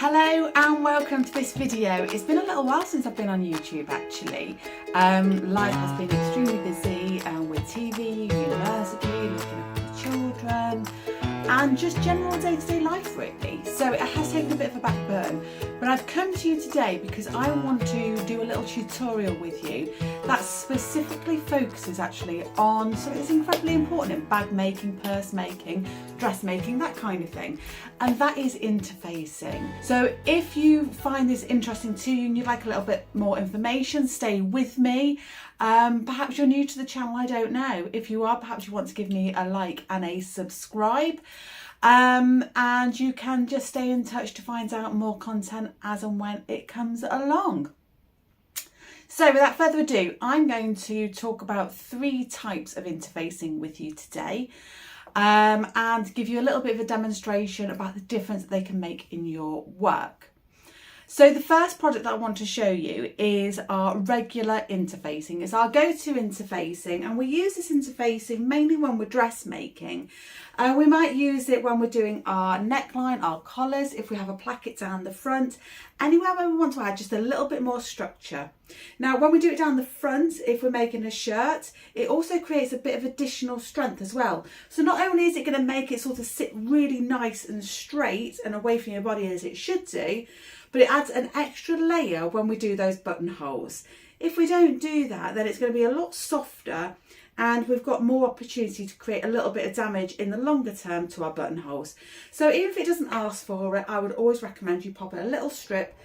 Hello and welcome to this video. It's been a little while since I've been on YouTube actually. Life has been extremely busy with TV, university, looking after the children and just general day-to-day life really. So it has taken a bit of a back burn, but I've come to you today because I want to do a little tutorial with you that specifically focuses actually on something that's incredibly important in bag making, purse making, dress making, that kind of thing, and that is interfacing. So if you find this interesting to you and you'd like a little bit more information, stay with me. Perhaps you're new to the channel, I don't know. If you are, perhaps you want to give me a like and a subscribe. And you can just stay in touch to find out more content as and when it comes along. So without further ado, I'm going to talk about 3 types of interfacing with you today, and give you a little bit of a demonstration about the difference that they can make in your work. So the first product that I want to show you is our regular interfacing. It's our go-to interfacing, and we use this interfacing mainly when we're dressmaking. We might use it when we're doing our neckline, our collars, if we have a placket down the front, anywhere where we want to add just a little bit more structure. Now, when we do it down the front, if we're making a shirt, it also creates a bit of additional strength as well. So not only is it going to make it sort of sit really nice and straight and away from your body as it should do, but it adds an extra layer when we do those buttonholes. If we don't do that, then it's going to be a lot softer and we've got more opportunity to create a little bit of damage in the longer term to our buttonholes. So even if it doesn't ask for it, I would always recommend you pop a little strip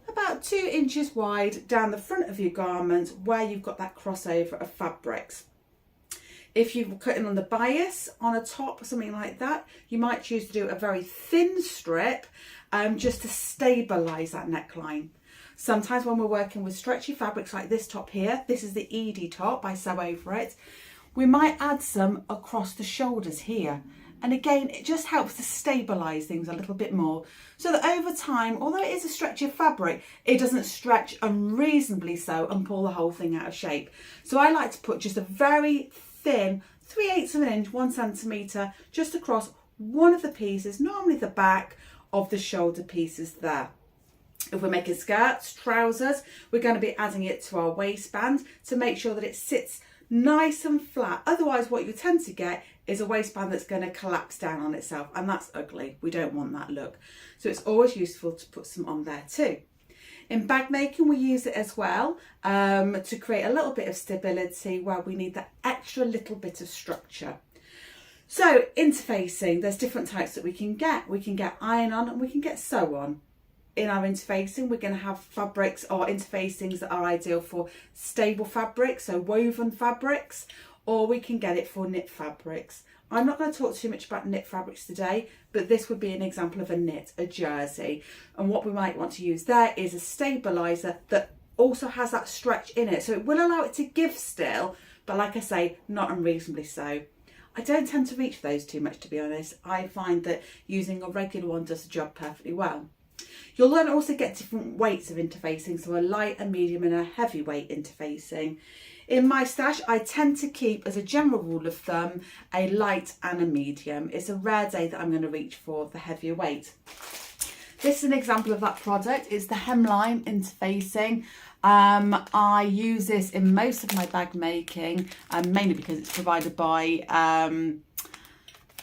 about 2 inches wide down the front of your garment where you've got that crossover of fabrics. If you're cutting on the bias on a top or something like that, you might choose to do a very thin strip just to stabilise that neckline. Sometimes when we're working with stretchy fabrics like this top here, this is the Edie top, I sew over it, we might add some across the shoulders here. And again, it just helps to stabilise things a little bit more so that over time, although it is a stretchy fabric, it doesn't stretch unreasonably so and pull the whole thing out of shape. So I like to put just a very thin 3/8 of an inch, 1 centimetre, just across one of the pieces, normally the back of the shoulder pieces there. If we're making skirts, trousers, we're going to be adding it to our waistband to make sure that it sits nice and flat. Otherwise, what you tend to get is a waistband that's going to collapse down on itself, and that's ugly. We don't want that look. So it's always useful to put some on there too. In bag making, we use it as well to create a little bit of stability where we need that extra little bit of structure. So interfacing, there's different types that we can get. We can get iron on and we can get sew on. In our interfacing, we're going to have fabrics or interfacings that are ideal for stable fabrics, so woven fabrics, or we can get it for knit fabrics. I'm not going to talk too much about knit fabrics today, but this would be an example of a knit, a jersey. And what we might want to use there is a stabiliser that also has that stretch in it. So it will allow it to give still, but like I say, not unreasonably so. I don't tend to reach for those too much, to be honest. I find that using a regular one does the job perfectly well. You'll then also get different weights of interfacing, so a light, a medium and a heavyweight interfacing. In my stash, I tend to keep, as a general rule of thumb, a light and a medium. It's a rare day that I'm going to reach for the heavier weight. This is an example of that product. It's the hemline interfacing. I use this in most of my bag making, mainly because it's provided by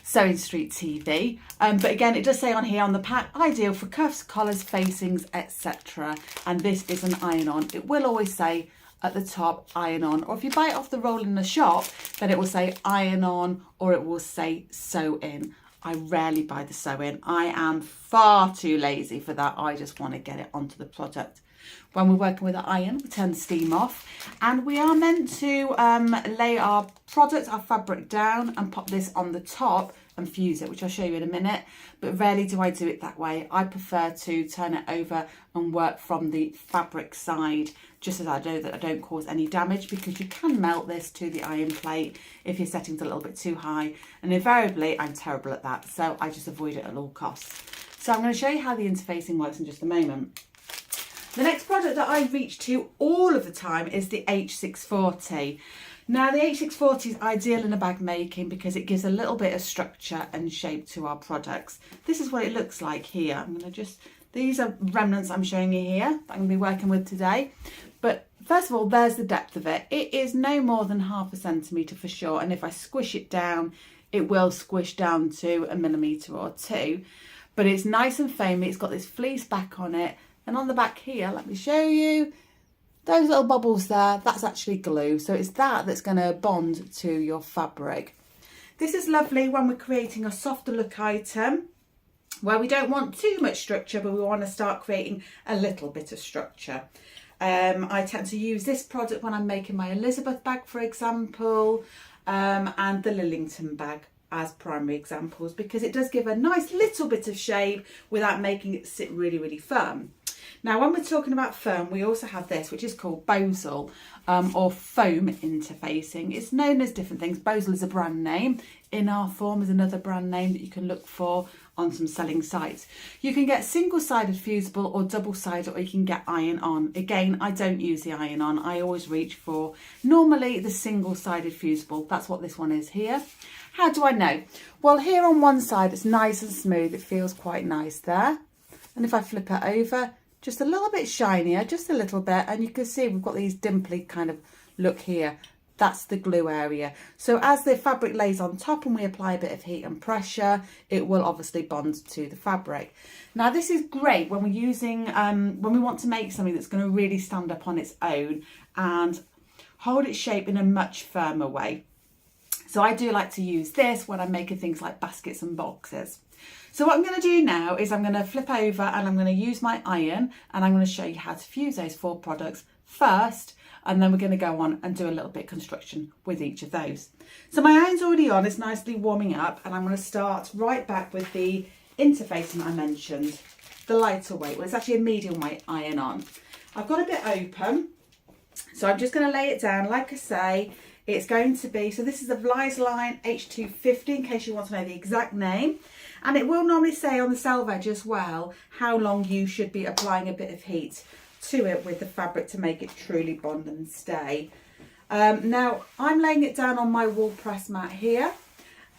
Sewing Street TV, but again it does say on here on the pack, ideal for cuffs, collars, facings, etc. And this is an iron on. It will always say at the top iron on, or if you buy it off the roll in the shop, then it will say iron on or it will say sew in. I rarely buy the sew in. I am far too lazy for that. I just want to get it onto the product. When we're working with an iron, we turn the steam off, and we are meant to lay our product, our fabric down and pop this on the top and fuse it, which I'll show you in a minute, but rarely do I do it that way. I prefer to turn it over and work from the fabric side, just as I know that I don't cause any damage, because you can melt this to the iron plate if your setting's a little bit too high, and invariably I'm terrible at that, so I just avoid it at all costs. So I'm going to show you how the interfacing works in just a moment. The next product that I reach to all of the time is the H640. Now the H640 is ideal in a bag making because it gives a little bit of structure and shape to our products. This is what it looks like here. I'm going to just These are remnants I'm showing you here that I'm going to be working with today. But first of all, there's the depth of it. It is no more than 1/2 centimetre for sure. And if I squish it down, it will squish down to 1 millimetre or 2. But it's nice and foamy. It's got this fleece back on it. And on the back here, let me show you. Those little bubbles there, that's actually glue. So it's that's going to bond to your fabric. This is lovely when we're creating a softer look item where we don't want too much structure, but we want to start creating a little bit of structure. I tend to use this product when I'm making my Elizabeth bag, for example, and the Lillington bag as primary examples, because it does give a nice little bit of shape without making it sit really, really firm. Now, when we're talking about firm, we also have this, which is called Bosal, or foam interfacing. It's known as different things. Bosal is a brand name. In Our Form is another brand name that you can look for on some selling sites. You can get single-sided fusible or double-sided, or you can get iron-on. Again, I don't use the iron-on. I always reach for normally the single-sided fusible. That's what this one is here. How do I know? Well, here on one side, it's nice and smooth. It feels quite nice there. And if I flip it over, just a little bit shinier, just a little bit. And you can see we've got these dimply kind of look here. That's the glue area. So as the fabric lays on top and we apply a bit of heat and pressure, it will obviously bond to the fabric. Now this is great when we're using, when we want to make something that's going to really stand up on its own and hold its shape in a much firmer way. So I do like to use this when I'm making things like baskets and boxes. So what I'm going to do now is I'm going to flip over and I'm going to use my iron, and I'm going to show you how to fuse those 4 products first, and then we're going to go on and do a little bit of construction with each of those. So my iron's already on, it's nicely warming up, and I'm going to start right back with the interfacing I mentioned, the lighter weight. Well, it's actually a medium weight iron on. I've got a bit open, so I'm just going to lay it down. Like I say, it's going to be, so this is a Vliesline H250 in case you want to know the exact name. And it will normally say on the selvage as well how long you should be applying a bit of heat to it with the fabric to make it truly bond and stay. Now I'm laying it down on my wool press mat here,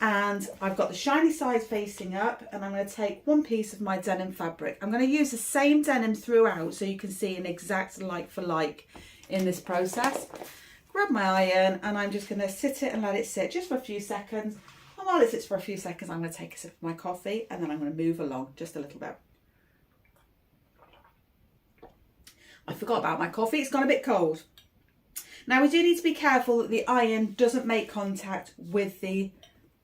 and I've got the shiny side facing up, and I'm going to take one piece of my denim fabric. I'm going to use the same denim throughout so you can see an exact like for like in this process. Grab my iron and I'm just going to sit it and let it sit just for a few seconds. And while it sits for a few seconds, I'm going to take a sip of my coffee, and then I'm going to move along just a little bit. I forgot about my coffee, it's gone a bit cold. Now we do need to be careful that the iron doesn't make contact with the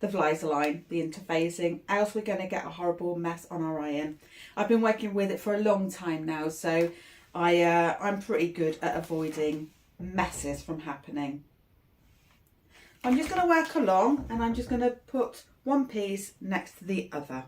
Vliesline, the interfacing, else we're going to get a horrible mess on our iron. I've been working with it for a long time now, so I'm pretty good at avoiding messes from happening. I'm just going to work along, and I'm just going to put one piece next to the other.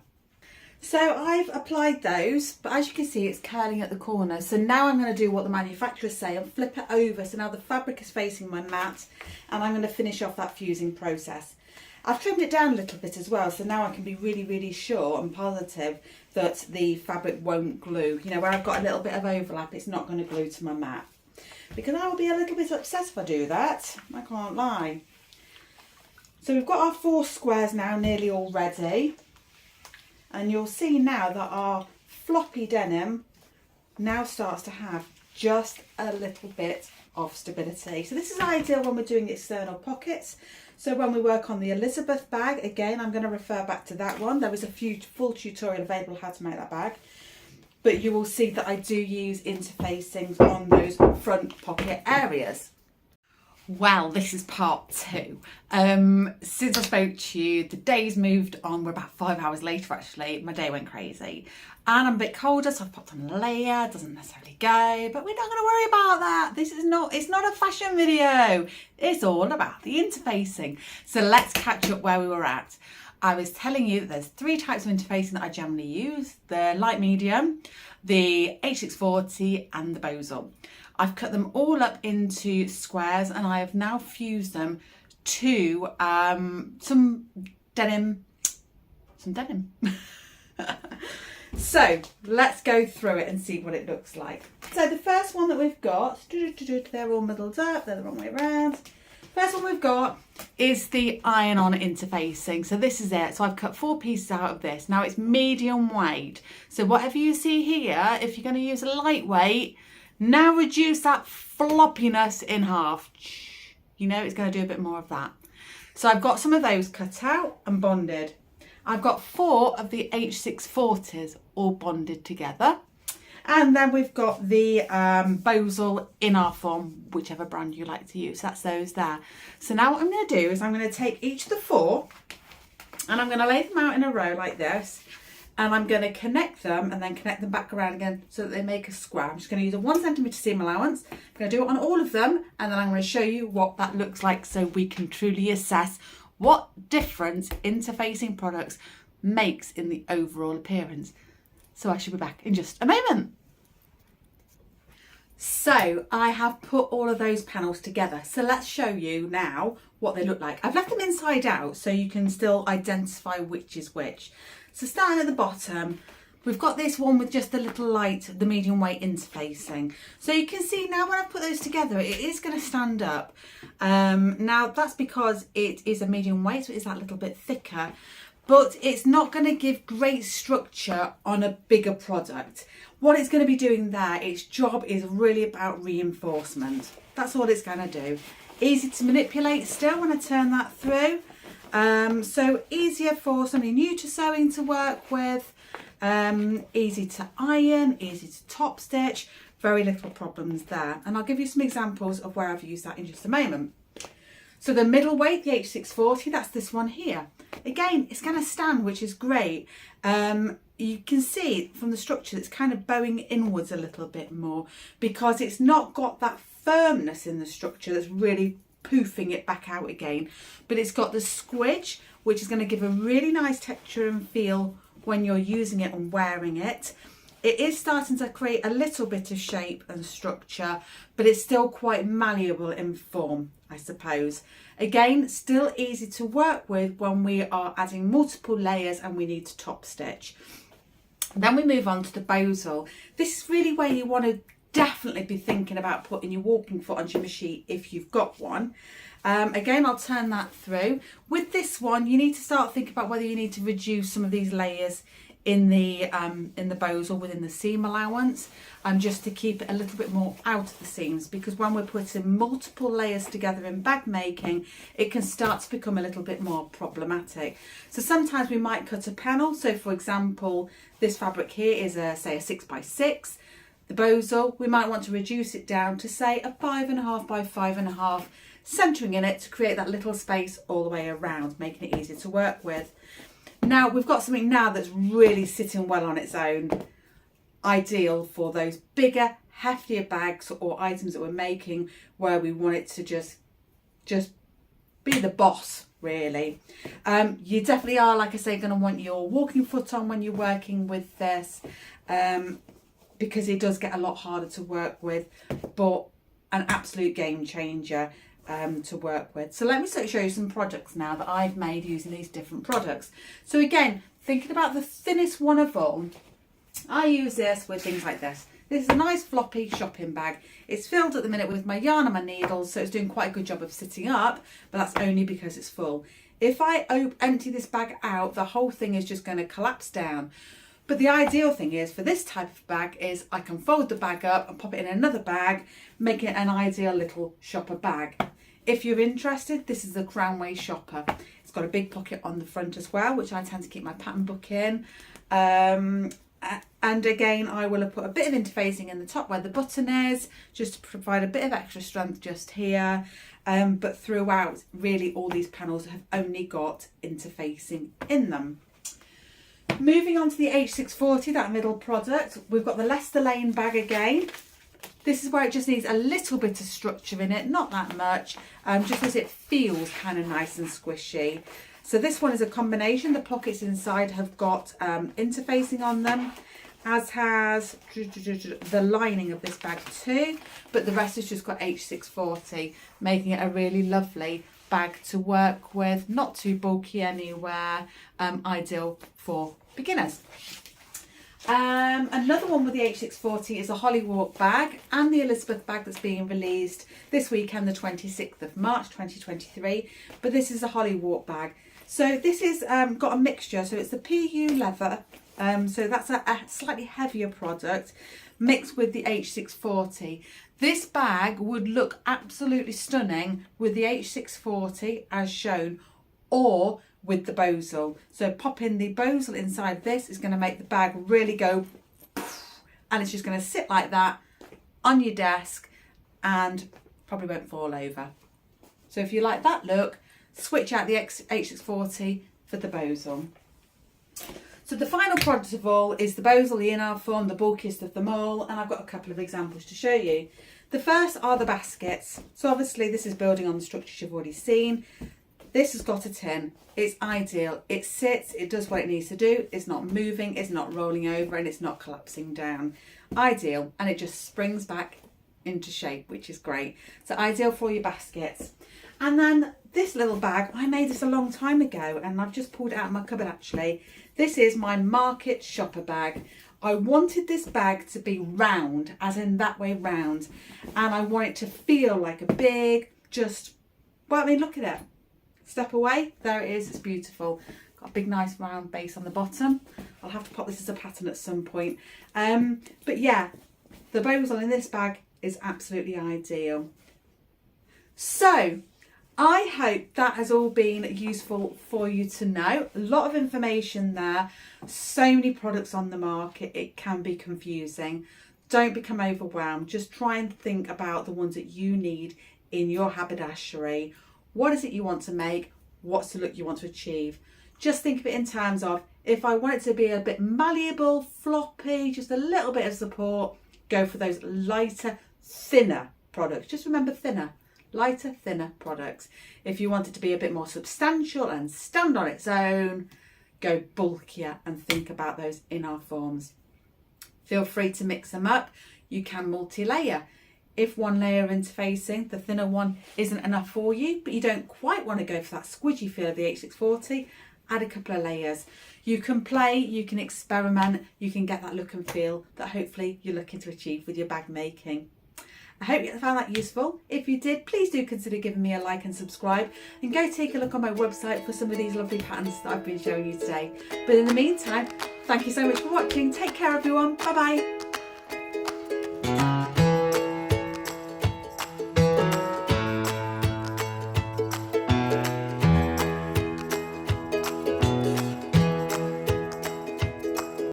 So I've applied those, but as you can see, it's curling at the corner. So now I'm going to do what the manufacturers say and flip it over. So now the fabric is facing my mat, and I'm going to finish off that fusing process. I've trimmed it down a little bit as well, so now I can be really, really sure and positive that the fabric won't glue. You know, where I've got a little bit of overlap, it's not going to glue to my mat. Because I will be a little bit upset if I do that, I can't lie. So we've got our 4 squares now nearly all ready. And you'll see now that our floppy denim now starts to have just a little bit of stability. So this is ideal when we're doing external pockets. So when we work on the Elizabeth bag, again, I'm going to refer back to that one. There was a full tutorial available how to make that bag. But you will see that I do use interfacings on those front pocket areas. Well, this is part 2. Since I spoke to you, the day's moved on. We're about 5 hours later, actually. My day went crazy. And I'm a bit colder, so I've popped on a layer. Doesn't necessarily go, but we're not going to worry about that. It's not a fashion video. It's all about the interfacing. So let's catch up where we were at. I was telling you that there's 3 types of interfacing that I generally use. The light medium, the H640 and the Bosal. I've cut them all up into squares, and I have now fused them to some denim. So let's go through it and see what it looks like. So the first one that we've got, they're all muddled up, they're the wrong way around. First one we've got is the iron-on interfacing. So this is it. So I've cut 4 pieces out of this. Now it's medium weight. So whatever you see here, if you're going to use a lightweight, now reduce that floppiness in half. You know, it's going to do a bit more of that. So I've got some of those cut out and bonded. I've got 4 of the H640s all bonded together. And then we've got the Bosal in our form, whichever brand you like to use. That's those there. So now what I'm going to do is I'm going to take each of the 4 and I'm going to lay them out in a row like this. And I'm going to connect them and then connect them back around again so that they make a square. I'm just going to use a 1 centimetre seam allowance. I'm going to do it on all of them and then I'm going to show you what that looks like so we can truly assess what difference interfacing products makes in the overall appearance. So I shall be back in just a moment. So I have put all of those panels together. So let's show you now what they look like. I've left them inside out so you can still identify which is which. So starting at the bottom, we've got this one with just a little light, the medium weight interfacing. So you can see now when I put those together, it is going to stand up. Now that's because it is a medium weight, so it's that little bit thicker. But it's not going to give great structure on a bigger product. What it's going to be doing there, its job is really about reinforcement. That's all it's going to do. Easy to manipulate still when I turn that through. So easier for somebody new to sewing to work with. Easy to iron, easy to top stitch. Very little problems there. And I'll give you some examples of where I've used that in just a moment. So the middle weight, the H640, that's this one here. Again, it's going to stand, which is great. You can see from the structure it's kind of bowing inwards a little bit more because it's not got that firmness in the structure that's really poofing it back out again. But it's got the squidge, which is going to give a really nice texture and feel when you're using it and wearing it. It is starting to create a little bit of shape and structure, but it's still quite malleable in form, I suppose. Again, still easy to work with when we are adding multiple layers and we need to top stitch. Then we move on to the Bosal. This is really where you want to definitely be thinking about putting your walking foot onto your machine if you've got one. Again, I'll turn that through. With this one, you need to start thinking about whether you need to reduce some of these layers in the Bosal within the seam allowance, just to keep it a little bit more out of the seams, because when we're putting multiple layers together in bag making, it can start to become a little bit more problematic. So sometimes we might cut a panel. So for example, this fabric here is say a 6x6. The Bosal, we might want to reduce it down to say a 5.5 by 5.5, centering in it to create that little space all the way around, making it easier to work with. Now we've got something now that's really sitting well on its own, ideal for those bigger, heftier bags or items that we're making where we want it to just be the boss, really. You definitely are, like I say, going to want your walking foot on when you're working with this, because it does get a lot harder to work with, but an absolute game changer to work with. So let me show you some products now that I've made using these different products. So again, thinking about the thinnest one of all, I use this with things like this. This is a nice floppy shopping bag. It's filled at the minute with my yarn and my needles, so it's doing quite a good job of sitting up, but that's only because it's full. If I empty this bag out, the whole thing is just going to collapse down. But the ideal thing is for this type of bag is I can fold the bag up and pop it in another bag, making it an ideal little shopper bag. If you're interested, this is the Crownway Shopper. It's got a big pocket on the front as well, which I tend to keep my pattern book in. And again, I will have put a bit of interfacing in the top where the button is, just to provide a bit of extra strength just here. But throughout, really all these panels have only got interfacing in them. Moving on to the H640, that middle product, we've got the Leicester Lane bag again. This is where it just needs a little bit of structure in it, not that much, just as it feels kind of nice and squishy. So this one is a combination. The pockets inside have got interfacing on them, as has the lining of this bag too, but the rest has just got H640, making it a really lovely bag to work with, not too bulky anywhere, ideal for beginners. Another one with the H640 is a Holly Walk bag and the Elizabeth bag that's being released this weekend, the 26th of March 2023. But this is a Holly Walk bag. So this is got a mixture. So it's the PU leather. So that's a slightly heavier product mixed with the H640. This bag would look absolutely stunning with the H640 as shown, or with the Bosal. So popping the Bosal inside this is going to make the bag really go poof, and it's just going to sit like that on your desk and probably won't fall over. So if you like that look, switch out the H640 for the Bosal. So the final product of all is the Bosal, the in-art form, the bulkiest of them all, and I've got a couple of examples to show you. The first are the baskets. So obviously this is building on the structures you've already seen. This has got a tin. It's ideal. It sits, it does what it needs to do. It's not moving, it's not rolling over, and it's not collapsing down. Ideal, and it just springs back into shape, which is great. So ideal for your baskets. And then this little bag, I made this a long time ago and I've just pulled it out of my cupboard actually. This is my market shopper bag. I wanted this bag to be round, as in that way round, and I want it to feel like a big, well, I mean, look at it. Step away, there it is, it's beautiful. Got a big nice round base on the bottom. I'll have to pop this as a pattern at some point. But yeah, the Bosal in this bag is absolutely ideal. So I hope that has all been useful for you to know. A lot of information there, so many products on the market, it can be confusing. Don't become overwhelmed. Just try and think about the ones that you need in your haberdashery. What is it you want to make? What's the look you want to achieve? Just think of it in terms of, if I want it to be a bit malleable, floppy, just a little bit of support, go for those lighter, thinner products. Just remember thinner. Lighter, thinner products. If you want it to be a bit more substantial and stand on its own, go bulkier and think about those in-art forms. Feel free to mix them up. You can multi-layer. If one layer interfacing, the thinner one isn't enough for you, but you don't quite want to go for that squidgy feel of the H640, add a couple of layers. You can play, you can experiment, you can get that look and feel that hopefully you're looking to achieve with your bag making. I hope you found that useful. If you did, please do consider giving me a like and subscribe, and go take a look on my website for some of these lovely patterns that I've been showing you today. But in the meantime, thank you so much for watching. Take care everyone. Bye bye.